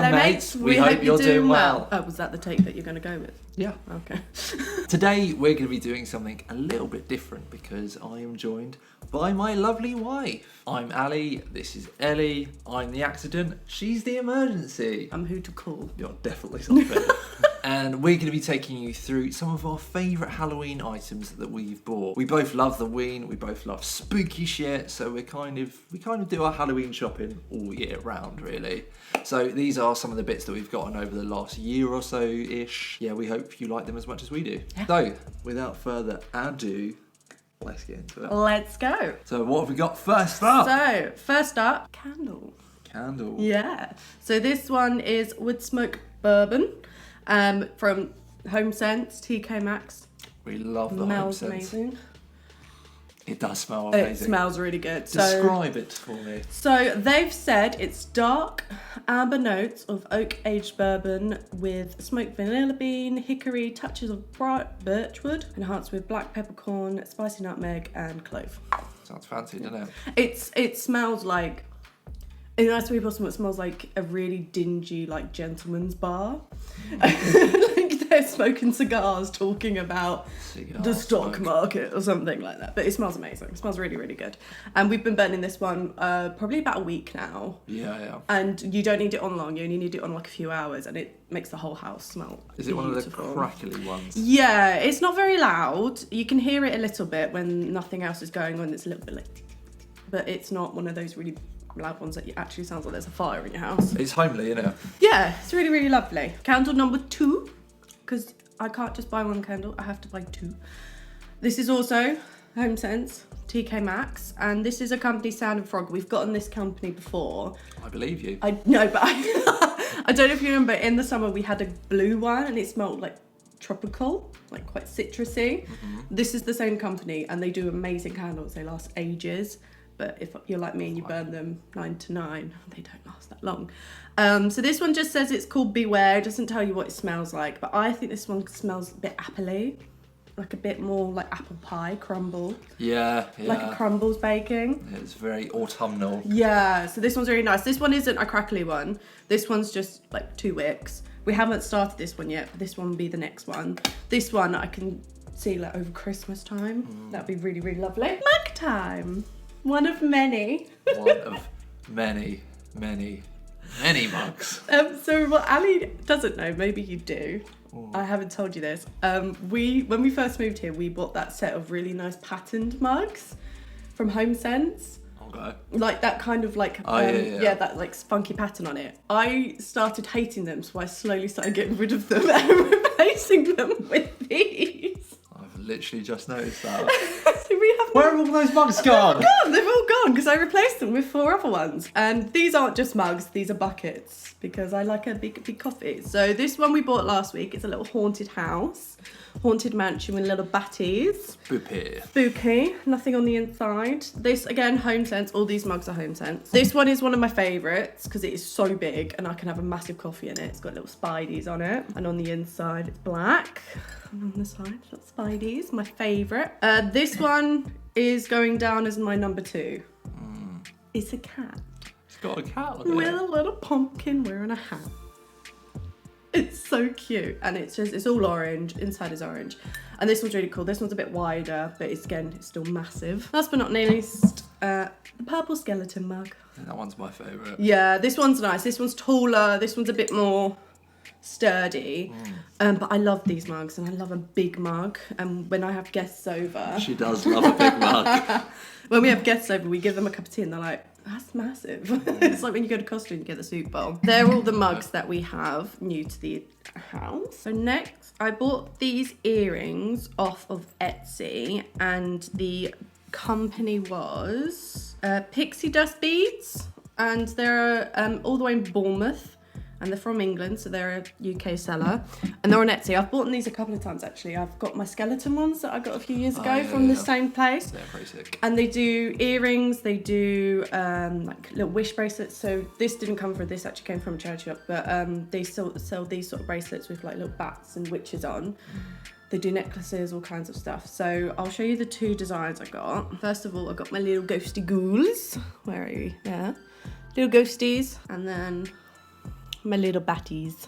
Hello mates, we hope you're doing well. Oh, was that the take that you're going to go with? Yeah. Okay. Today we're going to be doing something a little bit different because I am joined by my lovely wife. I'm Ali, this is Ellie, I'm the accident, she's the emergency. I'm who to call. You're definitely something. And we're going to be taking you through some of our favourite Halloween items that we've bought. We both love the Ween, we both love spooky shit, so we kind of do our Halloween shopping all year round, really. So these are some of the bits that we've gotten over the last year or so-ish. Yeah, we hope you like them as much as we do. Yeah. So, without further ado, let's get into it. Let's go. So what have we got first up? So, first up, candle. Candle. Yeah. So this one is Wood Smoke Bourbon from Homesense, TK Maxx. We love the Smells Homesense. Amazing. It does smell amazing. It smells really good. Describe it for me. So they've said it's dark amber notes of oak-aged bourbon with smoked vanilla bean, hickory, touches of bright birchwood, enhanced with black peppercorn, spicy nutmeg, and clove. Sounds fancy, doesn't it? It smells like, in a nice way possible, it smells like a really dingy, like, gentleman's bar. Like they're smoking cigars, talking about the stock market or something like that. But it smells amazing. It smells really, really good. And we've been burning this one probably about a week now. Yeah. And you don't need it on long. You only need it on like a few hours, and it makes the whole house smell Is it beautiful. One of the crackly ones? Yeah, it's not very loud. You can hear it a little bit when nothing else is going on. It's a little bit like, but it's not one of those really loud ones that actually sounds like there's a fire in your house. It's homely, isn't it? Yeah, it's really, really lovely. Candle number 2, because I can't just buy one candle, I have to buy 2. This is also Homesense, TK Maxx, and this is a company, Sound and Frog. We've gotten this company before. I believe you. I don't know if you remember, in the summer we had a blue one and it smelled like tropical, like quite citrusy. Mm-hmm. This is the same company and they do amazing candles. They last ages. But if you're like me and you burn them 9 to 9, they don't last that long. So this one just says it's called Beware. It doesn't tell you what it smells like. But I think this one smells a bit appley. Like a bit more like apple pie, crumble. Yeah. Like a crumbles baking. It's very autumnal. Yeah, so this one's really nice. This one isn't a crackly one. This one's just like 2 wicks. We haven't started this one yet, but this one will be the next one. This one I can see like over Christmas time. That'd be really, really lovely. Mug time. One of many. One of many mugs. So what Ali doesn't know, maybe you do. I haven't told you this. When we first moved here, we bought that set of really nice patterned mugs from Homesense. Okay. Like that kind of like, yeah, that like funky pattern on it. I started hating them, so I slowly started getting rid of them and replacing them with these. I've literally just noticed that. Where are all those mugs gone? They've all gone because I replaced them with 4 other ones. And these aren't just mugs, these are buckets because I like a big coffee. So this one we bought last week. It's a little haunted house, haunted mansion with little batties. Spooky, nothing on the inside. This, again, Homesense. All these mugs are Homesense. This one is one of my favourites because it is so big and I can have a massive coffee in it. It's got little spideys on it. And on the inside, it's black. And on the side, little spideys, my favourite. This one is going down as my number 2. It's a cat. It's got a cat. With a little pumpkin wearing a hat. It's so cute. And it's all orange. Inside is orange. And this one's really cool. This one's a bit wider, but it's still massive. Last but not least, the purple skeleton mug. That one's my favourite. Yeah, this one's nice. This one's taller. This one's a bit more sturdy. But I love these mugs and I love a big mug. And when I have guests over... She does love a big mug. When we have guests over, we give them a cup of tea and they're like, that's massive. It's like when you go to Costa and you get the soup bowl. They're all the mugs that we have new to the house. So next, I bought these earrings off of Etsy and the company was Pixie Dust Beads. And they're all the way in Bournemouth. And they're from England, so they're a UK seller. And they're on Etsy. I've bought these a couple of times, actually. I've got my skeleton ones that I got a few years ago from the same place. They're pretty sick. And they do earrings, they do like little wish bracelets. So this didn't come from, this actually came from a charity shop. But they sell these sort of bracelets with like little bats and witches on. They do necklaces, all kinds of stuff. So I'll show you the 2 designs I got. First of all, I got my little ghosty ghouls. Where are you? Yeah. Little ghosties. And then My little batties.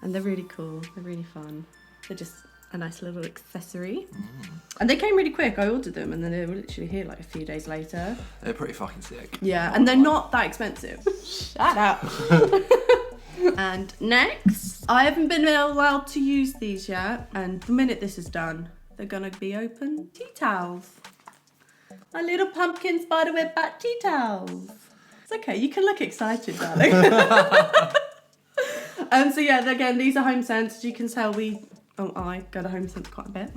And they're really cool. They're really fun. They're just a nice little accessory. And they came really quick. I ordered them and then they were literally here like a few days later. They're pretty fucking sick. Yeah, and they're not that expensive. Shut up. And next, I haven't been allowed to use these yet. And the minute this is done, they're gonna be open tea towels. My little pumpkin spiderweb bat tea towels. It's okay, you can look excited, darling. So yeah, again, these are Homesense. As you can tell, I go to Homesense quite a bit.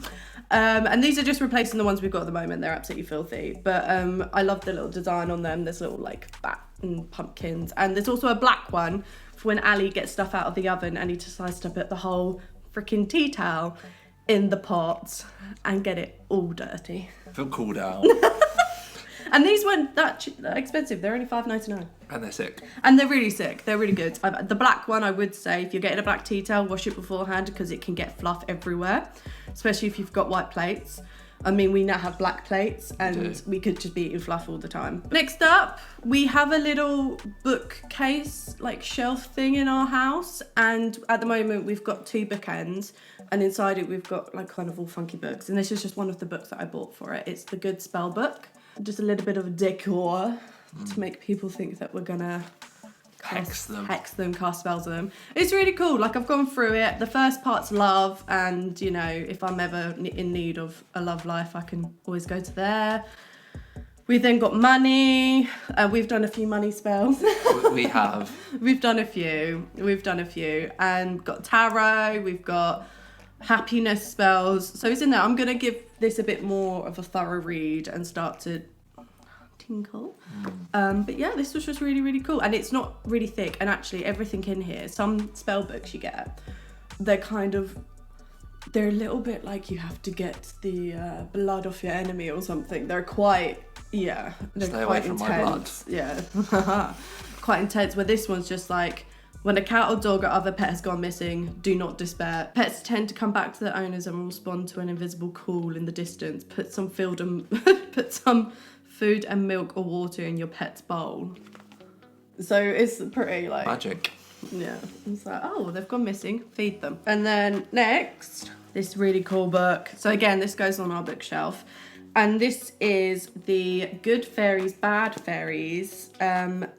And these are just replacing the ones we've got at the moment. They're absolutely filthy. But I love the little design on them. There's little like bat and pumpkins. And there's also a black one for when Ali gets stuff out of the oven and he decides to put the whole freaking tea towel in the pot and get it all dirty. I feel cool out. And these weren't that expensive. They're only $5.99. And they're sick. And they're really sick. They're really good. The black one, I would say, if you're getting a black tea towel, wash it beforehand because it can get fluff everywhere, especially if you've got white plates. I mean, we now have black plates and we could just be eating fluff all the time. Next up, we have a little bookcase, like shelf thing in our house. And at the moment, we've got 2 bookends. And inside it, we've got like kind of all funky books. And this is just one of the books that I bought for it. It's the Good Spell book. Just a little bit of decor to make people think that we're gonna hex them, cast spells on them. It's really cool. Like, I've gone through it. The first part's love, and you know, if I'm ever in need of a love life, I can always go to there. We've then got money. We've done a few money spells. We have. We've done a few, and got tarot. We've got happiness spells. So it's in there. I'm gonna give this a bit more of a thorough read and start to tinkle. But yeah, this was just really, really cool. And it's not really thick. And actually everything in here, some spell books you get, they're a little bit like you have to get the blood off your enemy or something. They're quite, they're Stay quite away from intense. my blood. Yeah. Quite intense, where this one's just like, when a cat or dog or other pet has gone missing, do not despair. Pets tend to come back to their owners and respond to an invisible call in the distance. Put some food and milk or water in your pet's bowl. So it's pretty like... magic. Yeah. It's like, oh, they've gone missing. Feed them. And then next, this really cool book. So again, this goes on our bookshelf. And this is the Good Fairies, Bad Fairies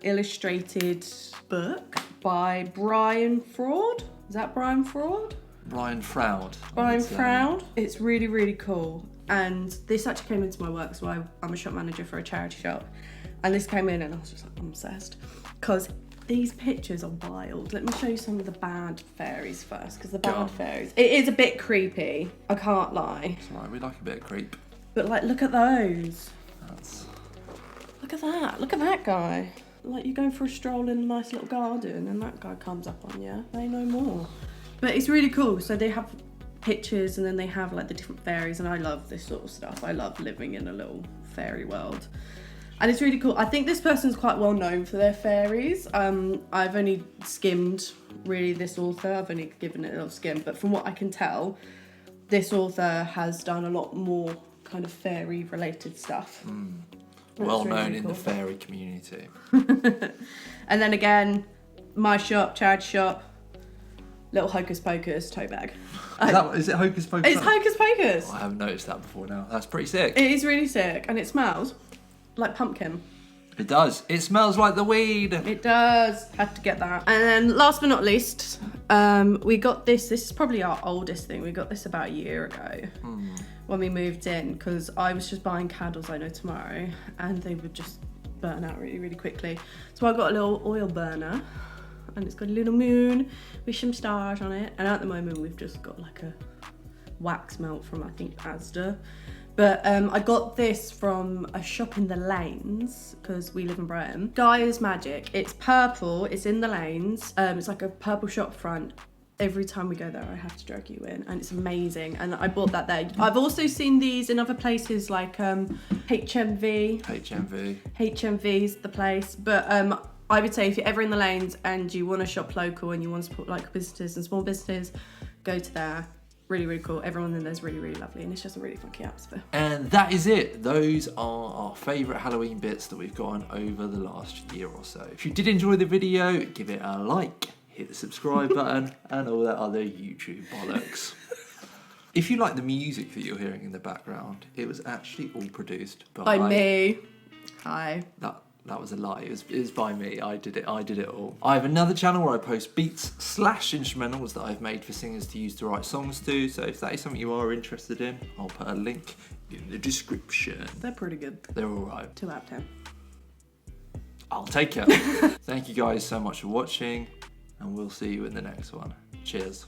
illustrated book by Brian Froud. Is that Brian Froud? Brian Froud. Brian Froud. It's really, really cool. And this actually came into my work, so I'm a shop manager for a charity shop. And this came in and I was just like, I'm obsessed. Because these pictures are wild. Let me show you some of the bad fairies first, because the bad fairies, it is a bit creepy. I can't lie. It's alright, we like a bit of creep. But like, look at those. Look at that. Look at that guy. Like, you're going for a stroll in a nice little garden and that guy comes up on you. They know more. But it's really cool. So they have pictures and then they have like the different fairies, and I love this sort of stuff. I love living in a little fairy world. And it's really cool. I think this person's quite well known for their fairies. I've only skimmed really this author. I've only given it a little skim. But from what I can tell, this author has done a lot more kind of fairy related stuff. Well known in the fairy community. And then again, my shop, charity shop, little Hocus Pocus tote bag. Is it Hocus Pocus? It's Hocus Pocus. Oh, I haven't noticed that before now. That's pretty sick. It is really sick, and it smells like pumpkin. It does. It smells like the weed. It does. Had to get that. And then last but not least, we got this. This is probably our oldest thing. We got this about a year ago when we moved in, because I was just buying candles, I know tomorrow, and they would just burn out really, really quickly. So I got a little oil burner, and it's got a little moon with some stars on it. And at the moment, we've just got like a wax melt from, I think, Asda. But I got this from a shop in the Lanes, because we live in Brighton. Gaia's Magic. It's purple. It's in the Lanes. It's like a purple shop front. Every time we go there, I have to drag you in, and it's amazing. And I bought that there. I've also seen these in other places like HMV. HMV's the place. But I would say if you're ever in the Lanes and you want to shop local and you want to support like businesses and small businesses, go to there. Really, really cool. Everyone in there's really, really lovely, and it's just a really funky atmosphere. And that is it. Those are our favourite Halloween bits that we've gone over the last year or so. If you did enjoy the video, give it a like. hit the subscribe button, and all that other YouTube bollocks. If you like the music that you're hearing in the background, it was actually all produced By me. Hi. That was a lie. It was by me. I did it all. I have another channel where I post beats/instrumentals that I've made for singers to use to write songs to. So if that is something you are interested in, I'll put a link in the description. They're pretty good. They're alright. 2 out of 10. I'll take it. Thank you guys so much for watching, and we'll see you in the next one. Cheers.